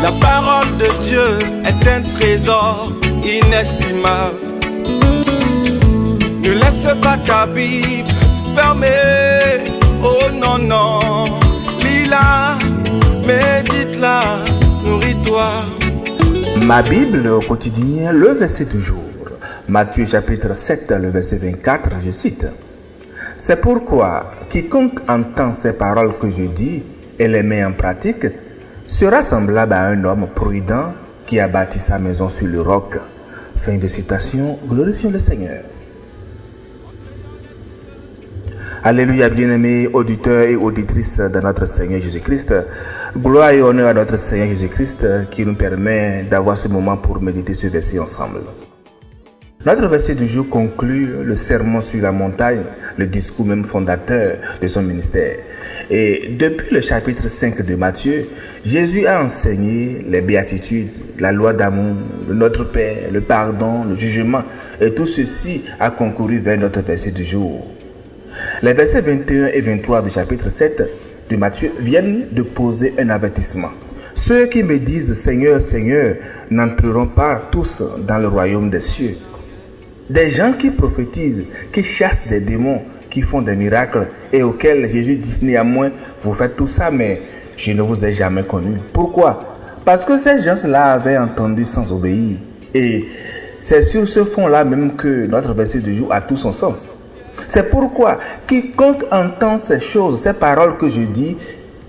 La parole de Dieu est un trésor inestimable. Ne laisse pas ta Bible fermée. Oh non, non. Lis-la, médite-la, nourris-toi. Ma Bible au quotidien, le verset du jour. Matthieu chapitre 7, le verset 24, je cite. C'est pourquoi quiconque entend ces paroles que je dis et les met en pratique sera semblable à un homme prudent qui a bâti sa maison sur le roc. Fin de citation, glorifions le Seigneur. Alléluia, bien-aimés auditeurs et auditrices de notre Seigneur Jésus-Christ. Gloire et honneur à notre Seigneur Jésus-Christ qui nous permet d'avoir ce moment pour méditer ce verset ensemble. Notre verset du jour conclut le sermon sur la montagne, le discours même fondateur de son ministère. Et depuis le chapitre 5 de Matthieu, Jésus a enseigné les béatitudes, la loi d'amour, notre Père, le pardon, le jugement. Et tout ceci a concouru vers notre verset du jour. Les versets 21 et 23 du chapitre 7 de Matthieu viennent de poser un avertissement. Ceux qui me disent Seigneur, Seigneur n'entreront pas tous dans le royaume des cieux. Des gens qui prophétisent, qui chassent des démons, qui font des miracles et auxquels Jésus dit néanmoins, vous faites tout ça, mais je ne vous ai jamais connu. Pourquoi? Parce que ces gens-là avaient entendu sans obéir. Et c'est sur ce fond-là même que notre verset du jour a tout son sens. C'est pourquoi quiconque entend ces choses, ces paroles que je dis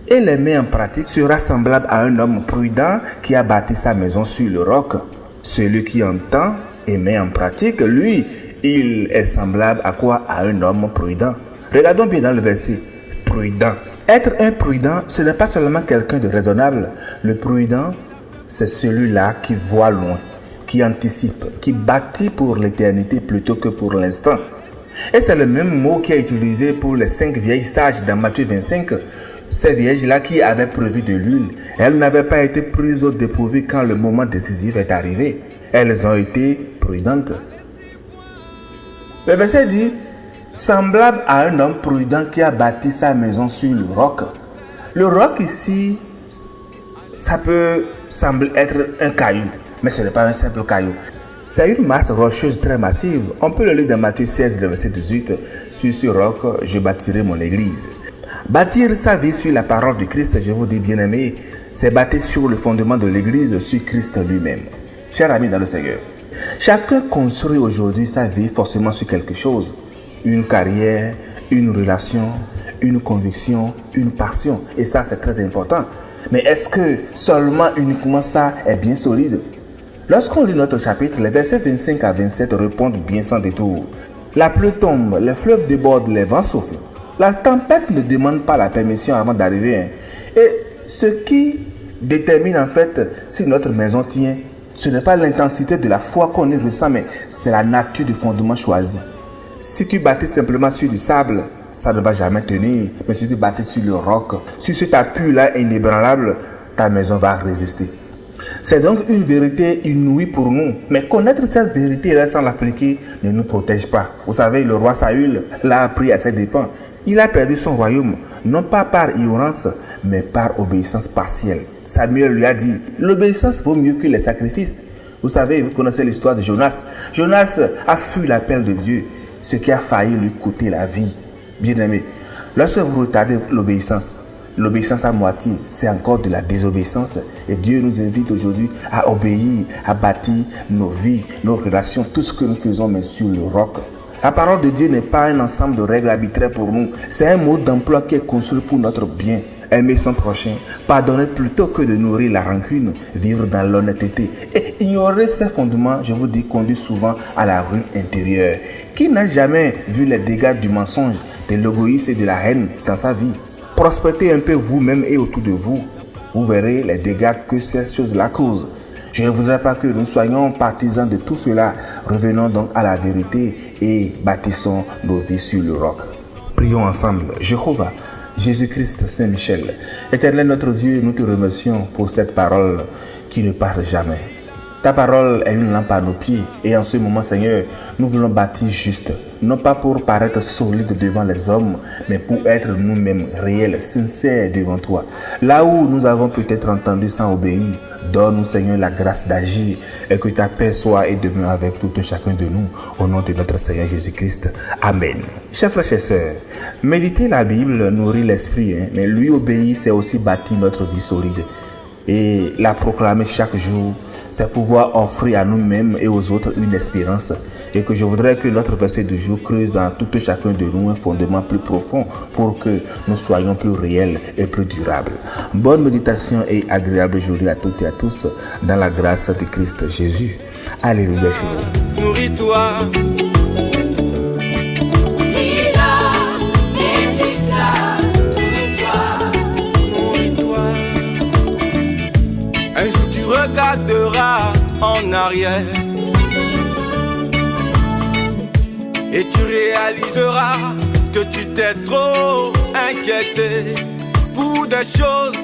et les met en pratique sera semblable à un homme prudent qui a bâti sa maison sur le roc. Celui qui entend et met en pratique, lui, il est semblable à quoi? À un homme prudent. Regardons bien dans le verset. Prudent. Être un prudent, ce n'est pas seulement quelqu'un de raisonnable. Le prudent, c'est celui-là qui voit loin, qui anticipe, qui bâtit pour l'éternité plutôt que pour l'instant. Et c'est le même mot qui est utilisé pour les 5 vieilles sages dans Matthieu 25. Ces vieilles-là qui avaient prévu de l'huile, elles n'avaient pas été prises au dépourvu quand le moment décisif est arrivé. Elles ont été prudentes. Le verset dit, semblable à un homme prudent qui a bâti sa maison sur le roc. Le roc ici, ça peut sembler être un caillou, mais ce n'est pas un simple caillou. C'est une masse rocheuse très massive. On peut le lire dans Matthieu 16, le verset 18. Sur ce roc, je bâtirai mon église. Bâtir sa vie sur la parole de Christ, je vous dis bien-aimés, c'est bâtir sur le fondement de l'église, sur Christ lui-même. Chers amis dans le Seigneur, chacun construit aujourd'hui sa vie forcément sur quelque chose. Une carrière, une relation, une conviction, une passion. Et ça, c'est très important. Mais est-ce que seulement uniquement ça est bien solide? Lorsqu'on lit notre chapitre, les versets 25 à 27 répondent bien sans détour. La pluie tombe, les fleuves débordent, les vents soufflent. La tempête ne demande pas la permission avant d'arriver. Et ce qui détermine en fait si notre maison tient, ce n'est pas l'intensité de la foi qu'on y ressent, mais c'est la nature du fondement choisi. Si tu bâtis simplement sur du sable, ça ne va jamais tenir. Mais si tu bâtis sur le roc, sur cet appui-là inébranlable, ta maison va résister. C'est donc une vérité inouïe pour nous. Mais connaître cette vérité-là sans l'appliquer ne nous protège pas. Vous savez, le roi Saül l'a appris à ses dépens. Il a perdu son royaume, non pas par ignorance, mais par obéissance partielle. Samuel lui a dit, l'obéissance vaut mieux que les sacrifices. Vous savez, vous connaissez l'histoire de Jonas. Jonas a fui l'appel de Dieu, ce qui a failli lui coûter la vie. Bien-aimé, lorsque vous retardez l'obéissance à moitié, c'est encore de la désobéissance. Et Dieu nous invite aujourd'hui à obéir, à bâtir nos vies, nos relations, tout ce que nous faisons, mais sur le roc. La parole de Dieu n'est pas un ensemble de règles arbitraires pour nous. C'est un mode d'emploi qui est construit pour notre bien. Aimer son prochain, pardonner plutôt que de nourrir la rancune, vivre dans l'honnêteté. Et ignorer ces fondements, je vous dis, conduit souvent à la ruine intérieure. Qui n'a jamais vu les dégâts du mensonge, de l'égoïsme et de la haine dans sa vie? Prospérez un peu vous-même et autour de vous. Vous verrez les dégâts que ces choses-là causent. Je ne voudrais pas que nous soyons partisans de tout cela. Revenons donc à la vérité et bâtissons nos vies sur le roc. Prions ensemble. Jéhovah, Jésus-Christ, Saint-Michel, Éternel notre Dieu, nous te remercions pour cette parole qui ne passe jamais. Ta parole est une lampe à nos pieds et en ce moment, Seigneur, nous voulons bâtir juste, non pas pour paraître solides devant les hommes, mais pour être nous-mêmes réels, sincères devant toi. Là où nous avons peut-être entendu sans obéir, Donne-nous, Seigneur, la grâce d'agir et que ta paix soit et demeure avec tout un chacun de nous. Au nom de notre Seigneur Jésus-Christ. Amen. Chers frères et sœurs, méditer la Bible nourrit l'esprit, mais lui obéir, c'est aussi bâtir notre vie solide. Et la proclamer chaque jour, c'est pouvoir offrir à nous-mêmes et aux autres une espérance. Et que je voudrais que notre verset du jour creuse en tout un chacun de nous un fondement plus profond pour que nous soyons plus réels et plus durables. Bonne méditation et agréable journée à toutes et à tous dans la grâce de Christ Jésus. Alléluia chez vous. Nourris-toi. Un jour tu regarderas en arrière et tu réaliseras que tu t'es trop inquiété pour des choses